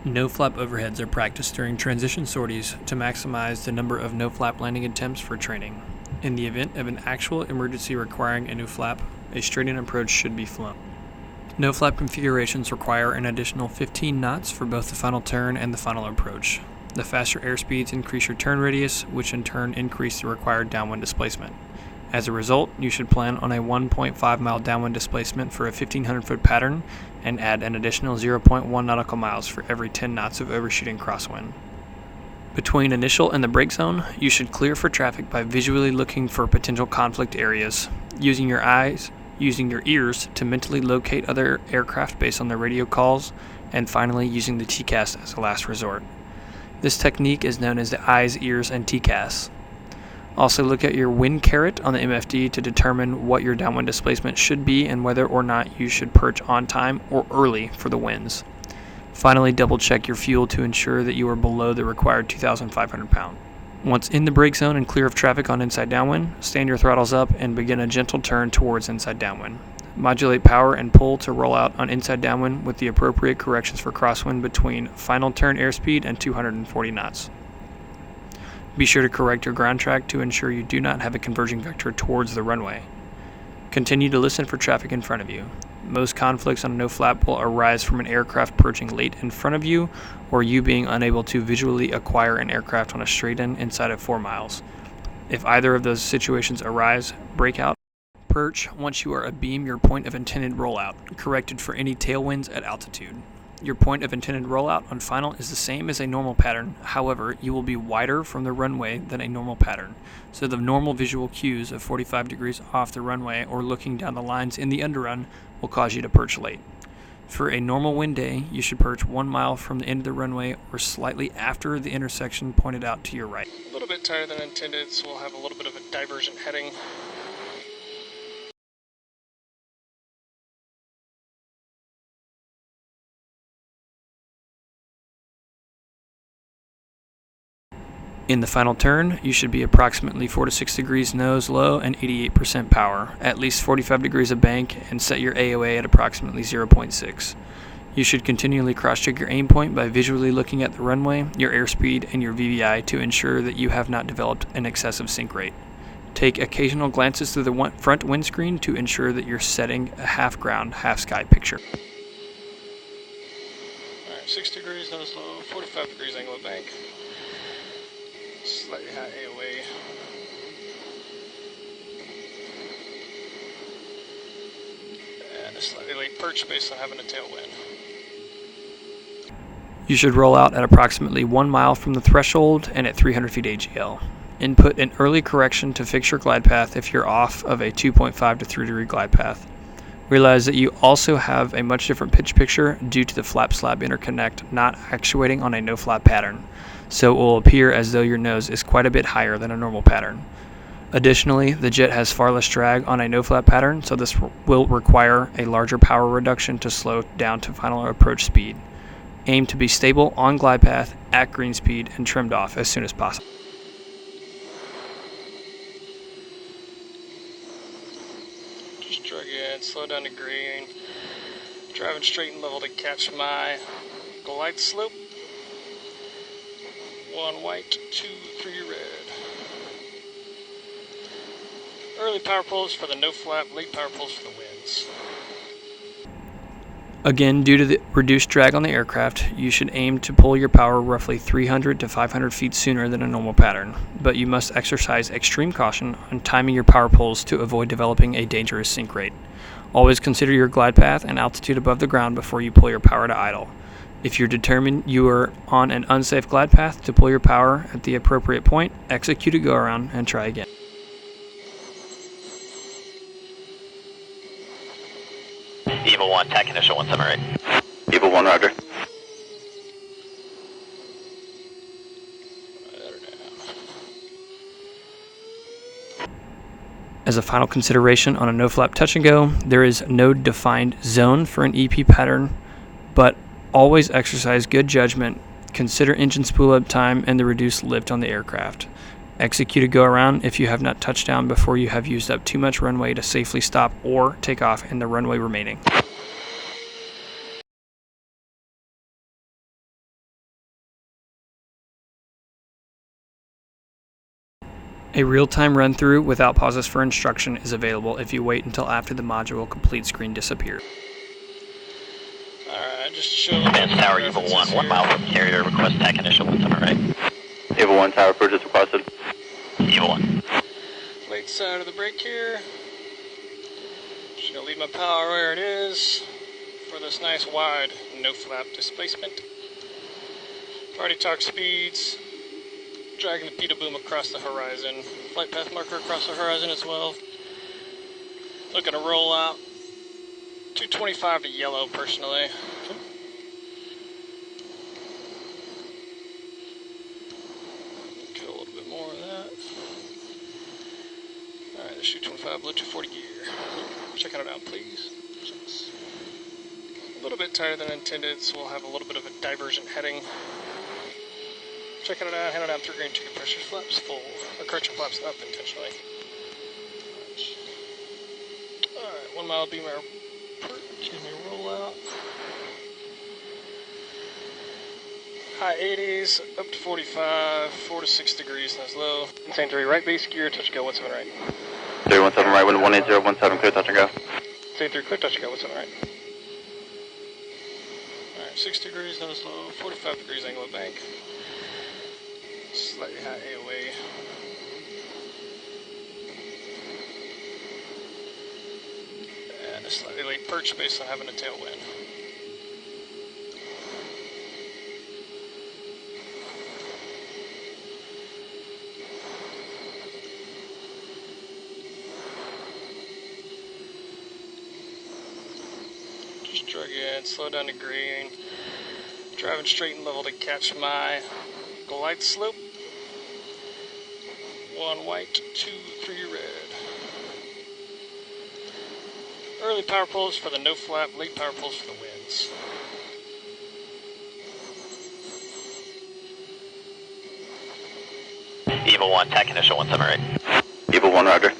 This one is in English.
No-flap overheads are practiced during transition sorties to maximize the number of no-flap landing attempts for training. In the event of an actual emergency requiring a no-flap, a straight-in approach should be flown. No-flap configurations require an additional 15 knots for both the final turn and the final approach. The faster airspeeds increase your turn radius, which in turn increase the required downwind displacement. As a result, you should plan on a 1.5 mile downwind displacement for a 1500 foot pattern and add an additional 0.1 nautical miles for every 10 knots of overshooting crosswind. Between initial and the break zone, you should clear for traffic by visually looking for potential conflict areas, using your eyes, using your ears to mentally locate other aircraft based on their radio calls, and finally using the TCAS as a last resort. This technique is known as the eyes, ears, and TCAS. Also look at your wind carrot on the MFD to determine what your downwind displacement should be and whether or not you should perch on time or early for the winds. Finally, double check your fuel to ensure that you are below the required 2,500 pound. Once in the brake zone and clear of traffic on inside downwind, stand your throttles up and begin a gentle turn towards inside downwind. Modulate power and pull to roll out on inside downwind with the appropriate corrections for crosswind between final turn airspeed and 240 knots. Be sure to correct your ground track to ensure you do not have a converging vector towards the runway. Continue to listen for traffic in front of you. Most conflicts on a no-flap will arise from an aircraft approaching late in front of you or you being unable to visually acquire an aircraft on a straight-in inside of 4 miles. If either of those situations arise, break out. Perch once you are abeam your point of intended rollout, corrected for any tailwinds at altitude. Your point of intended rollout on final is the same as a normal pattern, however, you will be wider from the runway than a normal pattern, so the normal visual cues of 45 degrees off the runway or looking down the lines in the underrun will cause you to perch late. For a normal wind day, you should perch 1 mile from the end of the runway or slightly after the intersection pointed out to your right. A little bit tighter than intended, so we'll have a little bit of a divergent heading. In the final turn, you should be approximately 4 to 6 degrees nose low and 88% power, at least 45 degrees of bank, and set your AOA at approximately 0.6. You should continually cross-check your aim point by visually looking at the runway, your airspeed, and your VVI to ensure that you have not developed an excessive sink rate. Take occasional glances through the front windscreen to ensure that you're setting a half-ground, half-sky picture. Alright, 6 degrees nose low, 45 degrees angle of bank. Slightly high AOA. And a slightly late perch based on having a tailwind. You should roll out at approximately 1 mile from the threshold and at 300 feet AGL. Input an early correction to fix your glide path if you're off of a 2.5 to 3 degree glide path. Realize that you also have a much different pitch picture due to the flap slab interconnect not actuating on a no-flap pattern, so it will appear as though your nose is quite a bit higher than a normal pattern. Additionally, the jet has far less drag on a no-flap pattern, so this will require a larger power reduction to slow down to final approach speed. Aim to be stable on glide path at green speed and trimmed off as soon as possible. Just drag in, slow down to green, driving straight and level to catch my glide slope. 1 white, 2, 3 red. Early power pulls for the no flap, late power pulls for the winds. Again, due to the reduced drag on the aircraft, you should aim to pull your power roughly 300 to 500 feet sooner than a normal pattern, but you must exercise extreme caution on timing your power pulls to avoid developing a dangerous sink rate. Always consider your glide path and altitude above the ground before you pull your power to idle. If you're determined you are on an unsafe glide path to pull your power at the appropriate point, execute a go-around and try again. Evil 1, TAC initial 178. Evil 1, roger. As a final consideration on a no-flap touch and go, there is no defined zone for an EP pattern, but always exercise good judgment, consider engine spool up time and the reduced lift on the aircraft. Execute a go-around if you have not touched down before you have used up too much runway to safely stop or take off in the runway remaining. A real-time run-through without pauses for instruction is available if you wait until after the module complete screen disappears. Alright, just show Vance Tower, Evil 1, 1 mile from carrier, request TAC initial 17 right. Evil 1, tower approach is requested. Evil 1. late side of the brake here. Just gonna leave my power where it is for this nice wide no flap displacement. Already talk speeds. Dragging the PETA boom across the horizon. Flight path marker across the horizon as well. Looking to roll out. 225 to yellow personally. Get a little bit more of that. Alright, there's 225 below 240 gear. Checking it out, please. A little bit tighter than intended, so we'll have a little bit of a divergent heading. Checking it out, handing down through green, checking pressure flaps full, or correction flaps up intentionally. Alright, 1 mile beam air, roll out. High 80s, up to 45, 4 to 6 degrees, that's low. Insane 3, right base gear, touch and go, 17 right. 317 right, wind 18017, clear touch and go. Insane 3, clear touch and go, 17 right. Alright, 6 degrees, nose low, 45 degrees angle of bank. Slightly high AOA. And a slightly late perch based on having a tailwind. Just drug in, slow down to green. Driving straight and level to catch my glide slope. 1 white, 2, 3 red. Early power pulls for the no flap, late power pulls for the winds. Evil 1, TAC initial 17 right. Evil 1, roger.